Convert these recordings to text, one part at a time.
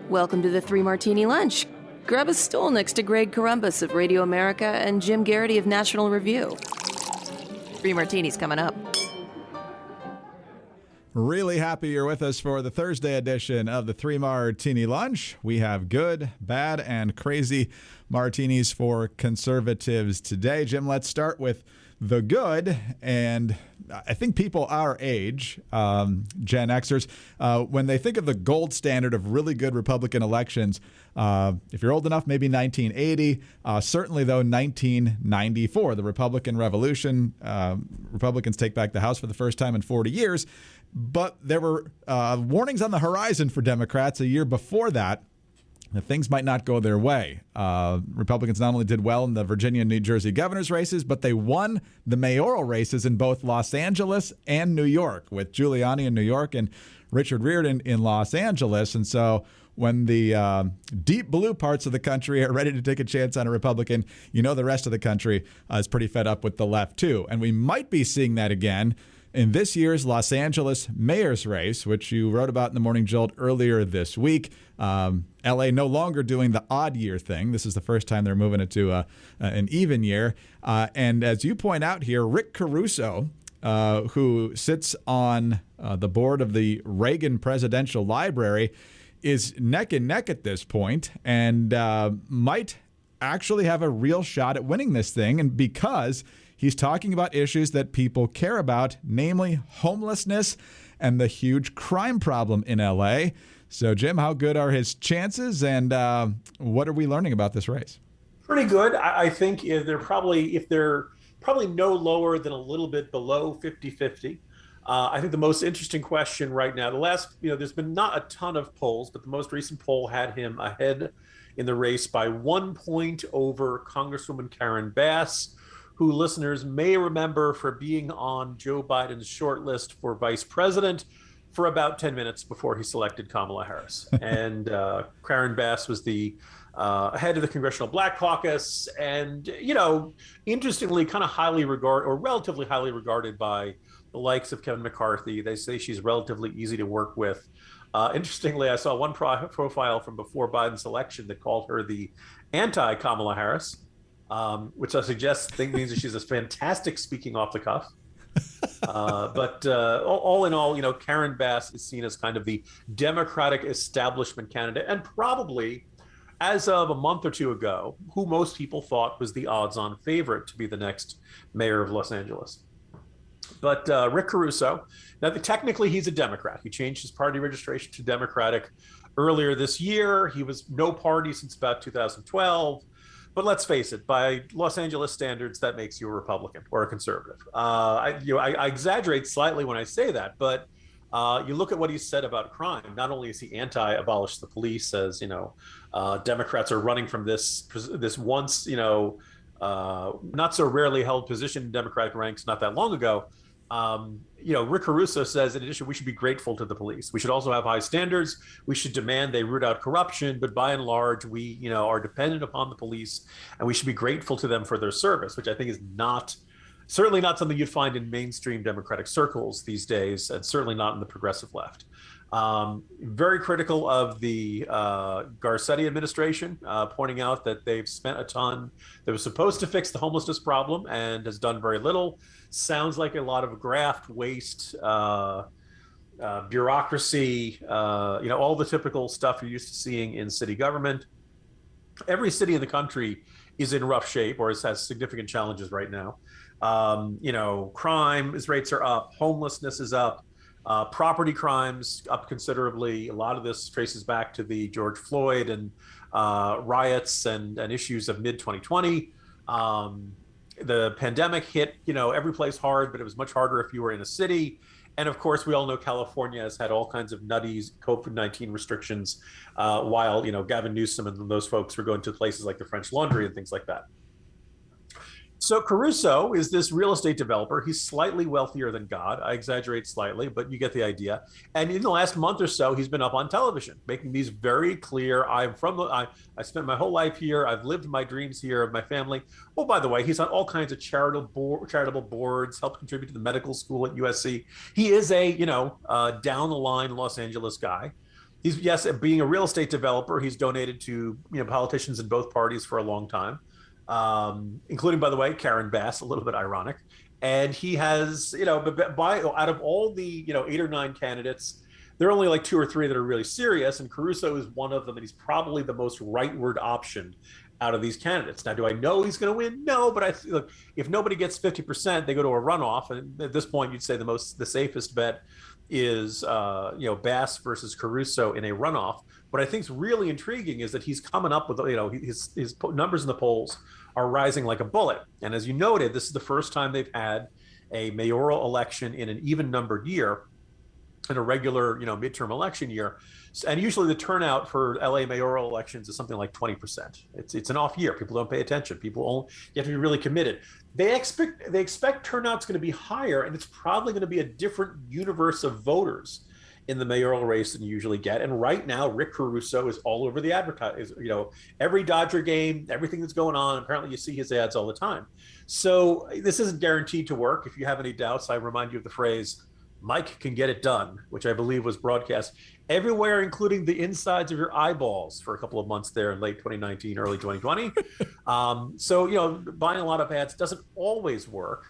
Welcome to the Three Martini Lunch. Grab a stool next to Greg Corombos of Radio America and Jim Garrity of National Review. Three Martinis coming up. Really happy you're with us for the Thursday edition of the Three Martini Lunch. We have good, bad, and crazy martinis for conservatives today. Jim, let's start with the good. And I think people our age, Gen Xers, when they think of the gold standard of really good Republican elections, if you're old enough, maybe 1980, certainly, though, 1994, the Republican Revolution. Republicans take back the House for the first time in 40 years. But there were warnings on the horizon for Democrats a year before that things might not go their way. Republicans not only did well in the Virginia and New Jersey governor's races, but they won the mayoral races in both Los Angeles and New York, with Giuliani in New York and Richard Riordan in Los Angeles. And so when the deep blue parts of the country are ready to take a chance on a Republican, you know the rest of the country is pretty fed up with the left, too. And we might be seeing that again in this year's Los Angeles mayor's race, which you wrote about in the Morning Jolt earlier this week. L.A. no longer doing the odd year thing. This is the first time they're moving it to an even year. And as you point out here, Rick Caruso, who sits on the board of the Reagan Presidential Library, is neck and neck at this point and might actually have a real shot at winning this thing. And because he's talking about issues that people care about, namely homelessness and the huge crime problem in L.A. So, Jim, how good are his chances, and what are we learning about this race? Pretty good. I think if they're probably no lower than a little bit below 50-50. I think the most interesting question right now, there's been not a ton of polls, but the most recent poll had him ahead in the race by 1 point over Congresswoman Karen Bass, who listeners may remember for being on Joe Biden's short list for vice president for about 10 minutes before he selected Kamala Harris. And Karen Bass was the head of the Congressional Black Caucus, and, interestingly, kind of highly regarded, or relatively highly regarded by the likes of Kevin McCarthy. They say she's relatively easy to work with. Interestingly, I saw one profile from before Biden's election that called her the anti-Kamala Harris, which I suggest means that she's a fantastic speaking off the cuff. But all in all, Karen Bass is seen as kind of the Democratic establishment candidate, and probably, as of a month or two ago, who most people thought was the odds-on favorite to be the next mayor of Los Angeles. But Rick Caruso, now technically he's a Democrat. He changed his party registration to Democratic earlier this year. He was no party since about 2012. But let's face it, by Los Angeles standards, that makes you a Republican or a conservative. I exaggerate slightly when I say that, but you look at what he said about crime. Not only is he anti-abolish the police, as Democrats are running from this once not so rarely held position in Democratic ranks not that long ago. Rick Caruso says, in addition, we should be grateful to the police. We should also have high standards. We should demand they root out corruption. But by and large, we, are dependent upon the police, and we should be grateful to them for their service, which I think is certainly not something you'd find in mainstream Democratic circles these days, and certainly not in the progressive left. Very critical of the Garcetti administration, pointing out that they've spent a ton that was supposed to fix the homelessness problem and has done very little. Sounds like a lot of graft, waste, bureaucracy, all the typical stuff you're used to seeing in city government. Every city in the country is in rough shape or has significant challenges right now. Crime rates are up, homelessness is up. Property crimes up considerably. A lot of this traces back to the George Floyd and riots and issues of mid-2020. The pandemic hit, every place hard, but it was much harder if you were in a city. And of course, we all know California has had all kinds of nutty COVID-19 restrictions, while, Gavin Newsom and those folks were going to places like the French Laundry and things like that. So Caruso is this real estate developer. He's slightly wealthier than God. I exaggerate slightly, but you get the idea. And in the last month or so, he's been up on television, making these very clear. I spent my whole life here. I've lived my dreams here of my family. Oh, by the way, he's on all kinds of charitable boards, helped contribute to the medical school at USC. He is a, down the line Los Angeles guy. He's, yes, being a real estate developer, he's donated to politicians in both parties for a long time, including, by the way, Karen Bass, a little bit ironic. And he has, out of all the 8 or 9 candidates, there are only like 2 or 3 that are really serious, and Caruso is one of them, and he's probably the most rightward option out of these candidates. Now, do I know he's going to win? No, but look, if nobody gets 50%, they go to a runoff, and at this point, you'd say the safest bet is Bass versus Caruso in a runoff. What I think is really intriguing is that he's coming up with his numbers in the polls are rising like a bullet. And as you noted, this is the first time they've had a mayoral election in an even numbered year, in a regular midterm election year. And usually the turnout for LA mayoral elections is something like 20%. It's an off year. People don't pay attention. You have to be really committed. They expect turnout's going to be higher, and it's probably going to be a different universe of voters in the mayoral race than you usually get. And right now, Rick Caruso is all over the every Dodger game, everything that's going on. Apparently, you see his ads all the time. So this isn't guaranteed to work. If you have any doubts, I remind you of the phrase, Mike can get it done, which I believe was broadcast everywhere, including the insides of your eyeballs for a couple of months there in late 2019, early 2020. So, buying a lot of ads doesn't always work,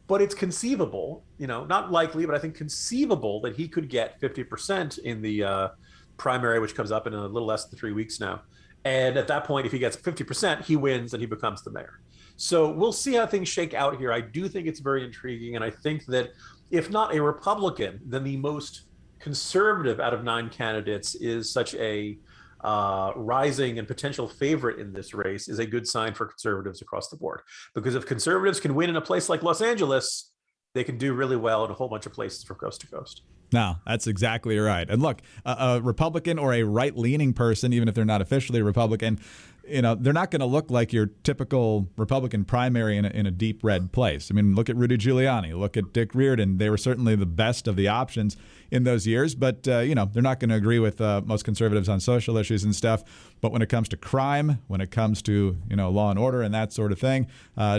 but it's conceivable, not likely, but I think conceivable that he could get 50% in the primary, which comes up in a little less than 3 weeks now. And at that point, if he gets 50%, he wins and he becomes the mayor. So we'll see how things shake out here. I do think it's very intriguing. And I think that if not a Republican, then the most conservative out of 9 candidates is such a rising and potential favorite in this race is a good sign for conservatives across the board. Because if conservatives can win in a place like Los Angeles, they can do really well in a whole bunch of places from coast to coast. No, that's exactly right. And look, a Republican or a right-leaning person, even if they're not officially a Republican, they're not going to look like your typical Republican primary in a deep red place. I mean, look at Rudy Giuliani, look at Dick Riordan. They were certainly the best of the options in those years, but they're not going to agree with most conservatives on social issues and stuff. But when it comes to crime, when it comes to law and order and that sort of thing,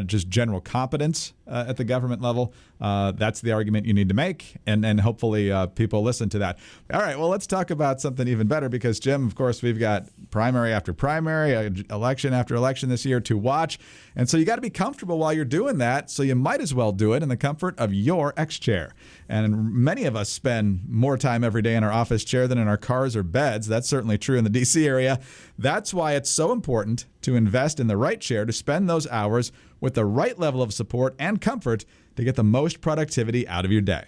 just general competence at the government level, that's the argument you need to make, and hopefully people listen to that. All right, well, let's talk about something even better because, Jim, of course, we've got primary after primary, election after election this year to watch. And so you got to be comfortable while you're doing that. So you might as well do it in the comfort of your XChair. And many of us spend more time every day in our office chair than in our cars or beds. That's certainly true in the D.C. area. That's why it's so important to invest in the right chair to spend those hours with the right level of support and comfort to get the most productivity out of your day.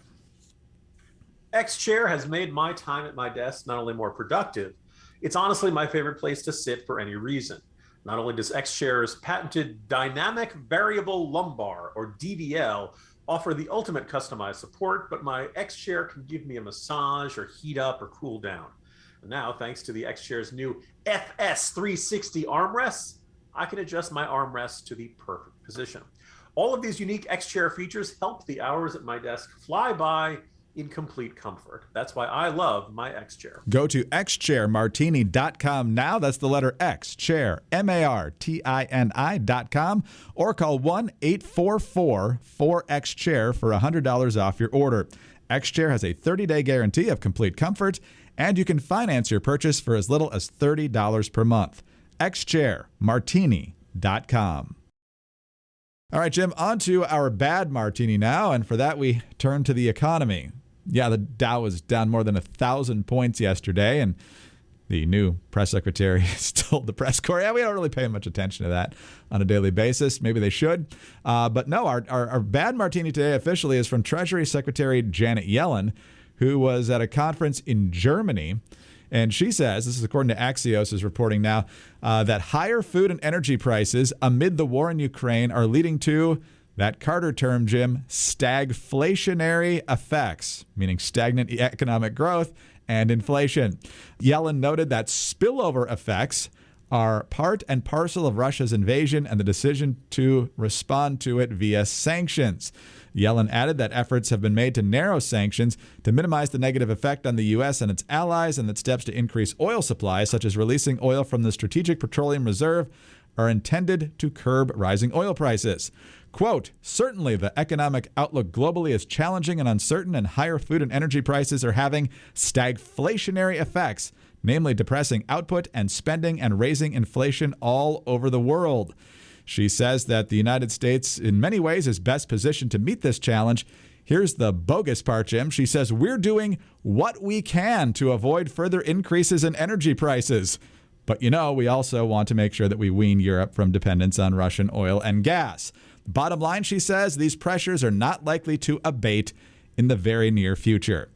XChair has made my time at my desk not only more productive, it's honestly my favorite place to sit for any reason. Not only does XChair's patented Dynamic Variable Lumbar, or DVL, offer the ultimate customized support, but my XChair can give me a massage or heat up or cool down. And now, thanks to the XChair's new FS360 armrests, I can adjust my armrest to the perfect position. All of these unique XChair features help the hours at my desk fly by in complete comfort. That's why I love my XChair. Go to xchairmartini.com now. That's the letter X, chair, MARTINI.com, or call 1-844-4XChair for $100 off your order. XChair has a 30-day guarantee of complete comfort, and you can finance your purchase for as little as $30 per month. xchairmartini.com. All right, Jim, on to our bad martini now, and for that we turn to the economy. Yeah, the Dow was down more than 1,000 points yesterday, and the new press secretary told the press corps, we don't really pay much attention to that on a daily basis. Maybe they should. But no, our bad martini today officially is from Treasury Secretary Janet Yellen, who was at a conference in Germany. And she says, this is according to Axios is reporting now, that higher food and energy prices amid the war in Ukraine are leading to that Carter term, Jim, stagflationary effects, meaning stagnant economic growth and inflation. Yellen noted that spillover effects are part and parcel of Russia's invasion and the decision to respond to it via sanctions. Yellen added that efforts have been made to narrow sanctions to minimize the negative effect on the U.S. and its allies, and that steps to increase oil supply, such as releasing oil from the Strategic Petroleum Reserve, are intended to curb rising oil prices. Quote, certainly the economic outlook globally is challenging and uncertain, and higher food and energy prices are having stagflationary effects, namely depressing output and spending and raising inflation all over the world. She says that the United States, in many ways, is best positioned to meet this challenge. Here's the bogus part, Jim. She says, we're doing what we can to avoid further increases in energy prices. But, we also want to make sure that we wean Europe from dependence on Russian oil and gas. Bottom line, she says, these pressures are not likely to abate in the very near future.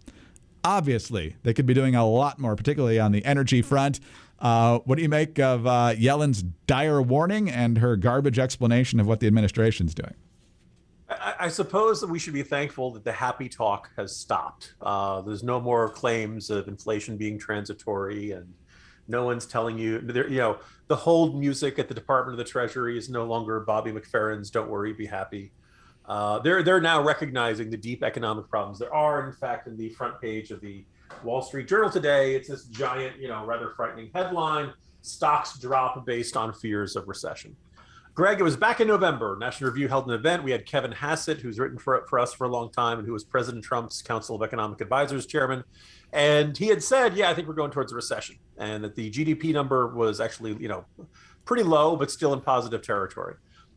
Obviously, they could be doing a lot more, particularly on the energy front. What do you make of Yellen's dire warning and her garbage explanation of what the administration's doing? I suppose that we should be thankful that the happy talk has stopped. There's no more claims of inflation being transitory, and no one's telling you, the hold music at the Department of the Treasury is no longer Bobby McFerrin's "Don't worry, be happy." They're now recognizing the deep economic problems there are. In fact, in the front page of the Wall Street Journal today, it's this giant, rather frightening headline: stocks drop based on fears of recession. Greg, it was back in November. National Review held an event. We had Kevin Hassett, who's written for us for a long time and who was President Trump's Council of Economic Advisors chairman. And he had said, I think we're going towards a recession, and that the GDP number was actually, pretty low, but still in positive territory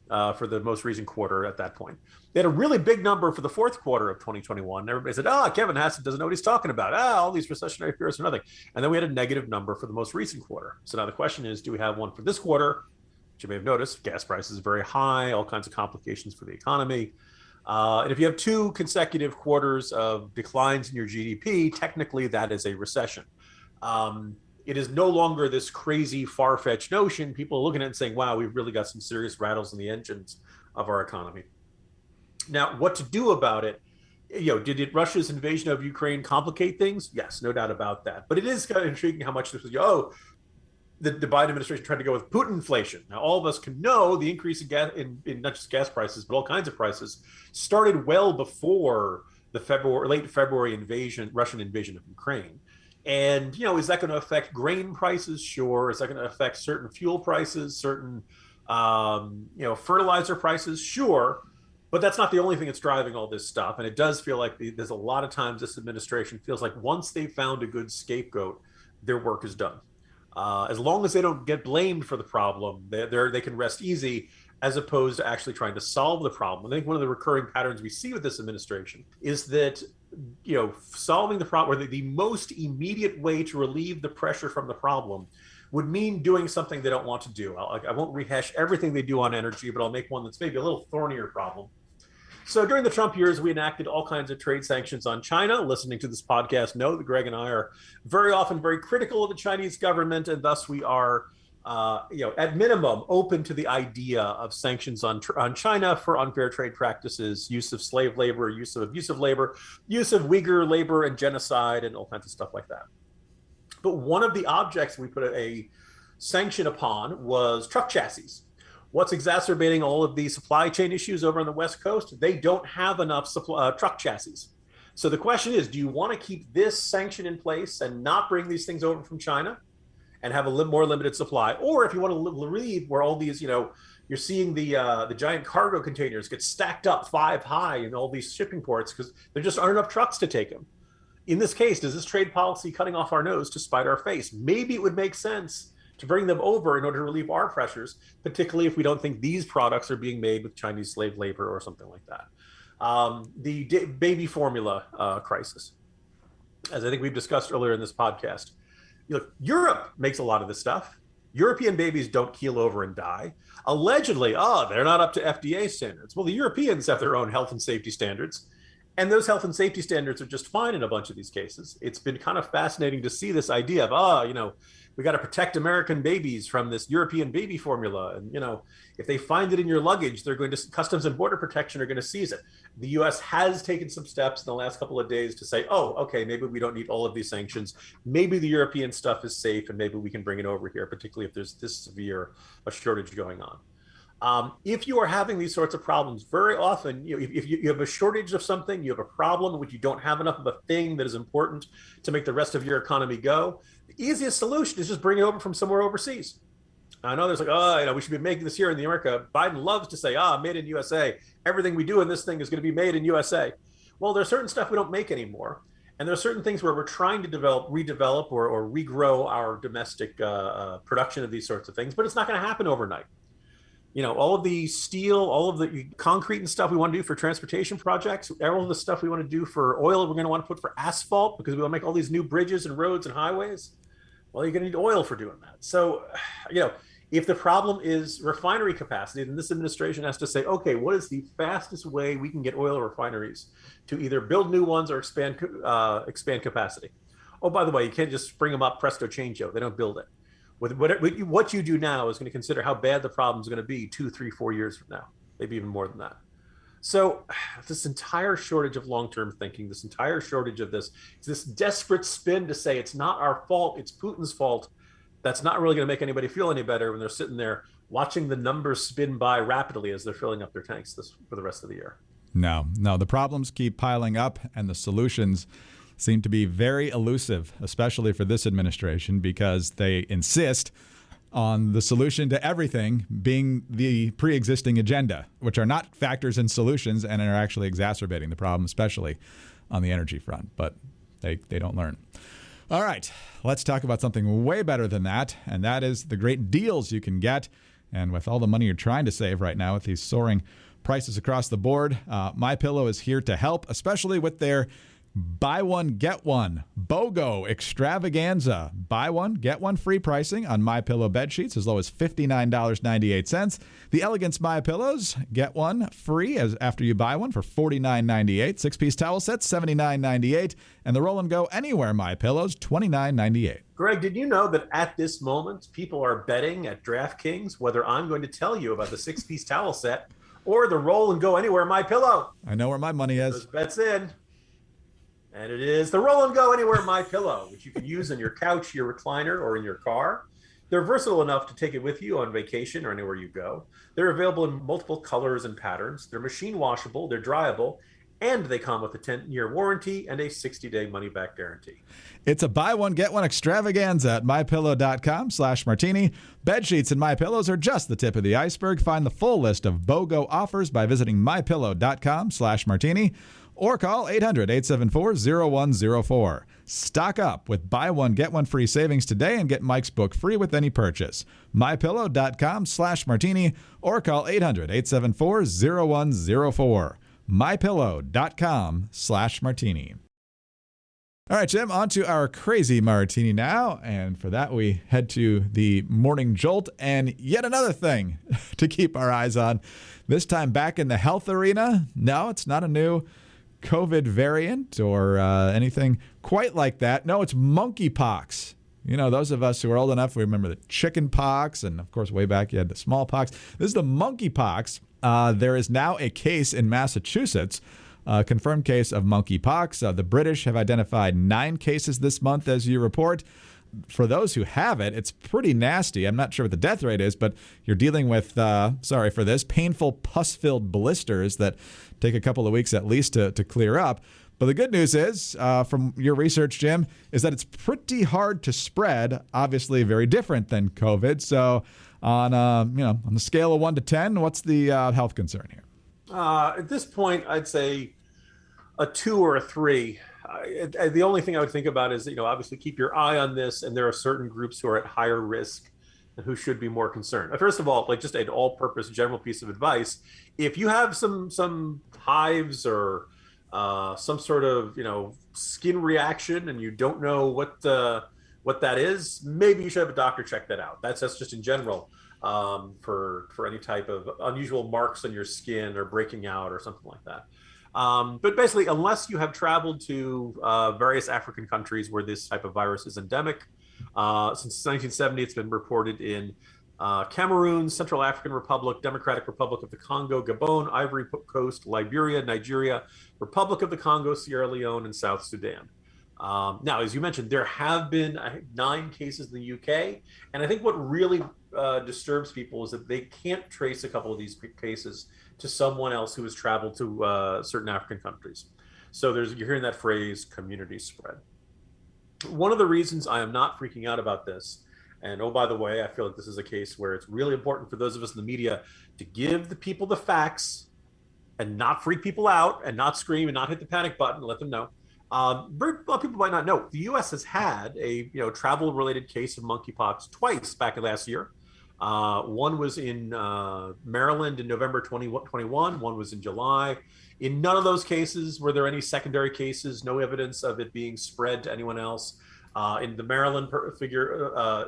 for the most recent quarter at that point. They had a really big number for the fourth quarter of 2021. Everybody said, Kevin Hassett doesn't know what he's talking about. All these recessionary fears are nothing. And then we had a negative number for the most recent quarter. So now the question is, do we have one for this quarter? You may have noticed gas prices are very high, all kinds of complications for the economy. And if you have two consecutive quarters of declines in your GDP, technically that is a recession. It is no longer this crazy, far-fetched notion. People are looking at it and saying, wow, we've really got some serious rattles in the engines of our economy. Now, what to do about it? Did Russia's invasion of Ukraine complicate things? Yes, no doubt about that. But it is kind of intriguing how much this was, the Biden administration tried to go with Putinflation. Now, all of us can know the increase in gas, in not just gas prices, but all kinds of prices, started well before the late February Russian invasion of Ukraine. And, is that going to affect grain prices? Sure. Is that going to affect certain fuel prices, certain, fertilizer prices? Sure. But that's not the only thing that's driving all this stuff. And it does feel like there's a lot of times this administration feels like once they found a good scapegoat, their work is done. As long as they don't get blamed for the problem, they can rest easy, as opposed to actually trying to solve the problem. I think one of the recurring patterns we see with this administration is that, solving the problem, or the most immediate way to relieve the pressure from the problem, would mean doing something they don't want to do. I won't rehash everything they do on energy, but I'll make one that's maybe a little thornier problem. So during the Trump years, we enacted all kinds of trade sanctions on China. Listening to this podcast know that Greg and I are very often very critical of the Chinese government, and thus we are, at minimum, open to the idea of sanctions on China for unfair trade practices, use of slave labor, use of abusive labor, use of Uyghur labor and genocide, and all kinds of stuff like that. But one of the objects we put a sanction upon was truck chassis. What's exacerbating all of these supply chain issues over on the West Coast? They don't have enough truck chassis. So the question is, do you want to keep this sanction in place and not bring these things over from China and have a little more limited supply? Or if you want to relieve where all these, you're seeing the giant cargo containers get stacked up 5 high in all these shipping ports because there just aren't enough trucks to take them. In this case, does this trade policy cutting off our nose to spite our face? Maybe it would make sense to bring them over in order to relieve our pressures, particularly if we don't think these products are being made with Chinese slave labor or something like that. The baby formula crisis, as I think we've discussed earlier in this podcast. Look, Europe makes a lot of this stuff. European babies don't keel over and die. Allegedly, they're not up to FDA standards. Well, the Europeans have their own health and safety standards. And those health and safety standards are just fine in a bunch of these cases. It's been kind of fascinating to see this idea of, we got to protect American babies from this European baby formula. And, if they find it in your luggage, Customs and Border Protection are going to seize it. The U.S. has taken some steps in the last couple of days to say, okay, maybe we don't need all of these sanctions. Maybe the European stuff is safe and maybe we can bring it over here, particularly if there's this severe a shortage going on. If you are having these sorts of problems, very often, if you have a shortage of something, you have a problem in which you don't have enough of a thing that is important to make the rest of your economy go, the easiest solution is just bring it over from somewhere overseas. I know there's like, oh, we should be making this here in America. Biden loves to say, made in USA. Everything we do in this thing is going to be made in USA. Well, there's certain stuff we don't make anymore. And there are certain things where we're trying to redevelop or regrow our domestic production of these sorts of things, but it's not going to happen overnight. All of the steel, all of the concrete and stuff we want to do for transportation projects, all of the stuff we want to do for oil, we're going to want to put for asphalt because we want to make all these new bridges and roads and highways. Well, you're going to need oil for doing that. So, if the problem is refinery capacity, then this administration has to say, okay, what is the fastest way we can get oil refineries to either build new ones or expand capacity? Oh, by the way, you can't just spring them up, presto changeo. They don't build it. What you do now is going to consider how bad the problem is going to be 2, 3, 4 years from now, maybe even more than that. So this entire shortage of long-term thinking, this entire shortage of this desperate spin to say it's not our fault, it's Putin's fault, that's not really going to make anybody feel any better when they're sitting there watching the numbers spin by rapidly as they're filling up their tanks for the rest of the year. No, the problems keep piling up and the solutions seem to be very elusive, especially for this administration, because they insist on the solution to everything being the pre-existing agenda, which are not factors in solutions and are actually exacerbating the problem, especially on the energy front. But they don't learn. All right, let's talk about something way better than that, and that is the great deals you can get. And with all the money you're trying to save right now with these soaring prices across the board, MyPillow is here to help, especially with their buy one, get one, BOGO Extravaganza. Buy one, get one free pricing on MyPillow bed sheets as low as $59.98. The Elegance MyPillows, get one free after you buy one for $49.98. 6-piece towel sets, $79.98. And the Roll and Go Anywhere MyPillows, $29.98. Greg, did you know that at this moment, people are betting at DraftKings whether I'm going to tell you about the 6-piece towel set or the Roll and Go Anywhere MyPillow? I know where my money is. Those bets in. And it is the Roll and Go Anywhere MyPillow, which you can use on your couch, your recliner, or in your car. They're versatile enough to take it with you on vacation or anywhere you go. They're available in multiple colors and patterns. They're machine washable, they're dryable, and they come with a 10-year warranty and a 60-day money-back guarantee. It's a buy one, get one extravaganza at MyPillow.com/martini. Bed sheets and MyPillows are just the tip of the iceberg. Find the full list of BOGO offers by visiting MyPillow.com/martini. Or call 800-874-0104. Stock up with buy one, get one free savings today and get Mike's book free with any purchase. MyPillow.com/martini or call 800-874-0104. MyPillow.com/martini. All right, Jim, on to our crazy martini now. And for that, we head to the morning jolt and yet another thing to keep our eyes on. This time back in the health arena. No, it's not a new COVID variant or anything quite like that. No, it's monkeypox. Those of us who are old enough, we remember the chicken pox, and of course, way back you had the smallpox. This is the monkeypox. There is now a case in Massachusetts, a confirmed case of monkeypox. The British have identified 9 cases this month, as you report. For those who have it, it's pretty nasty. I'm not sure what the death rate is, but you're dealing with, sorry for this, painful pus-filled blisters that take a couple of weeks at least to clear up. But the good news is, from your research, Jim, is that it's pretty hard to spread, obviously very different than COVID. So on the scale of 1 to 10, what's the health concern here? At this point, I'd say a 2 or a 3. The only thing I would think about is, obviously keep your eye on this, and there are certain groups who are at higher risk and who should be more concerned. First of all, just an all-purpose general piece of advice: if you have some hives or some sort of skin reaction and you don't know what that is, maybe you should have a doctor check that out. That's just in general for any type of unusual marks on your skin or breaking out or something like that. But basically, unless you have traveled to various African countries where this type of virus is endemic, since 1970, it's been reported in Cameroon, Central African Republic, Democratic Republic of the Congo, Gabon, Ivory Coast, Liberia, Nigeria, Republic of the Congo, Sierra Leone, and South Sudan. Now, as you mentioned, there have been 9 cases in the UK, and I think what really disturbs people is that they can't trace a couple of these cases to someone else who has traveled to certain African countries. So you're hearing that phrase, community spread. One of the reasons I am not freaking out about this, And oh, by the way, I feel like this is a case where it's really important for those of us in the media to give the people the facts and not freak people out and not scream and not hit the panic button and let them know. Very, a lot of people might not know the U.S. has had a travel-related case of monkeypox twice back in last year. One was in Maryland in November 2021. One was in July. In none of those cases were there any secondary cases, no evidence of it being spread to anyone else. In the Maryland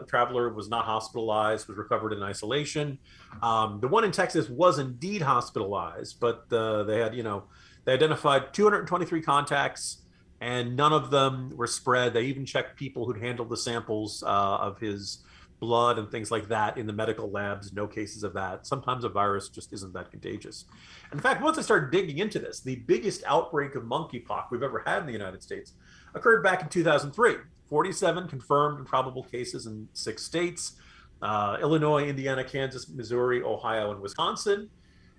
traveler was not hospitalized, was recovered in isolation. The one in Texas was indeed hospitalized, but they identified 223 contacts, and none of them were spread. They even checked people who'd handled the samples of his blood and things like that in the medical labs. No cases of that. Sometimes a virus just isn't that contagious. In fact, once I started digging into this, the biggest outbreak of monkeypox we've ever had in the United States occurred back in 2003. 47 confirmed and probable cases in 6 states: Illinois, Indiana, Kansas, Missouri, Ohio, and Wisconsin.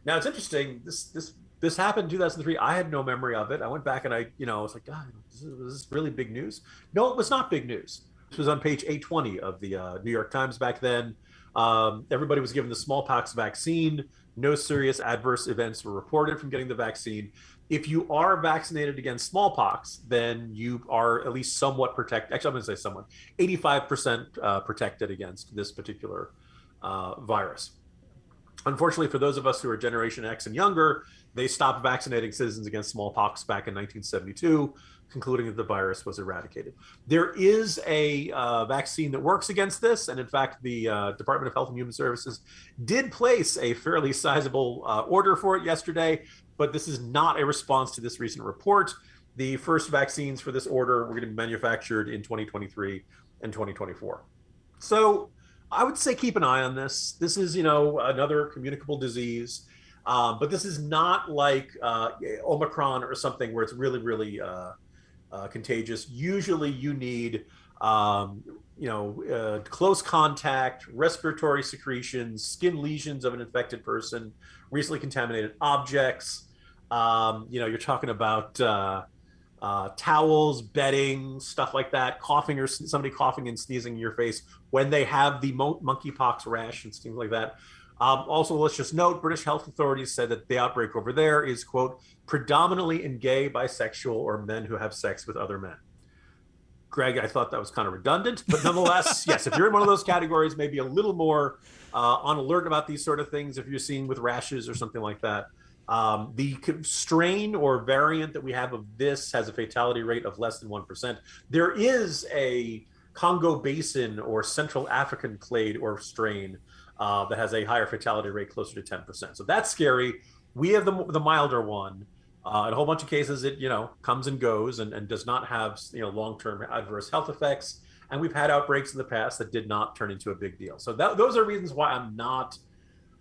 Now it's interesting. This happened in 2003. I had no memory of it. I went back and I was like, God, was this really big news? No, it was not big news. This was on page 820 of the New York Times back then. Everybody was given the smallpox vaccine. No serious adverse events were reported from getting the vaccine. If you are vaccinated against smallpox, then you are at least somewhat protected. Actually, I'm going to say somewhat, 85% protected against this particular virus. Unfortunately, for those of us who are Generation X and younger, they stopped vaccinating citizens against smallpox back in 1972, concluding that the virus was eradicated. There is a vaccine that works against this. And in fact, the Department of Health and Human Services did place a fairly sizable order for it yesterday, but this is not a response to this recent report. The first vaccines for this order were going to be manufactured in 2023 and 2024. So I would say keep an eye on this. This is, another communicable disease, but this is not like Omicron or something where it's really, really contagious. Usually you need, close contact, respiratory secretions, skin lesions of an infected person, recently contaminated objects. You're talking about towels, bedding, stuff like that, coughing or somebody coughing and sneezing in your face when they have the monkeypox rash and things like that. Also, let's just note, British health authorities said that the outbreak over there is, quote, predominantly in gay, bisexual, or men who have sex with other men. Greg, I thought that was kind of redundant, but nonetheless, yes, if you're in one of those categories, maybe a little more on alert about these sort of things, if you're seeing with rashes or something like that. The strain or variant that we have of this has a fatality rate of less than 1%. There is a Congo Basin or Central African clade or strain that has a higher fatality rate, closer to 10%. So that's scary. We have the milder one. In a whole bunch of cases, it comes and goes and does not have long-term adverse health effects. And we've had outbreaks in the past that did not turn into a big deal. So those are reasons why I'm not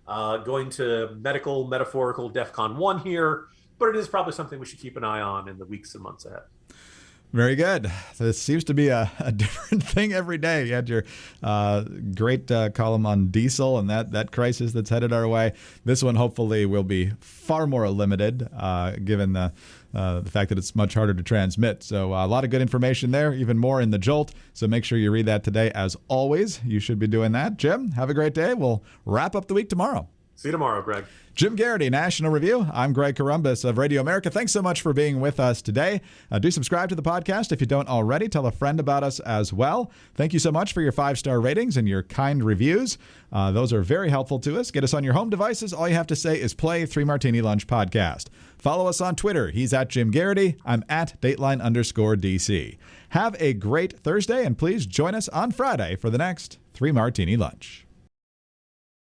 going to medical, metaphorical DEFCON 1 here, but it is probably something we should keep an eye on in the weeks and months ahead. Very good. This seems to be a different thing every day. You had your great column on diesel and that crisis that's headed our way. This one hopefully will be far more limited, given the fact that it's much harder to transmit. So a lot of good information there, even more in the Jolt. So make sure you read that today. As always, you should be doing that. Jim, have a great day. We'll wrap up the week tomorrow. See you tomorrow, Greg. Jim Garrity, National Review. I'm Greg Corombos of Radio America. Thanks so much for being with us today. Do subscribe to the podcast if you don't already. Tell a friend about us as well. Thank you so much for your 5-star ratings and your kind reviews. Those are very helpful to us. Get us on your home devices. All you have to say is play 3 Martini Lunch Podcast. Follow us on Twitter. He's at Jim Garrity. I'm at Dateline_DC. Have a great Thursday, and please join us on Friday for the next 3 Martini Lunch.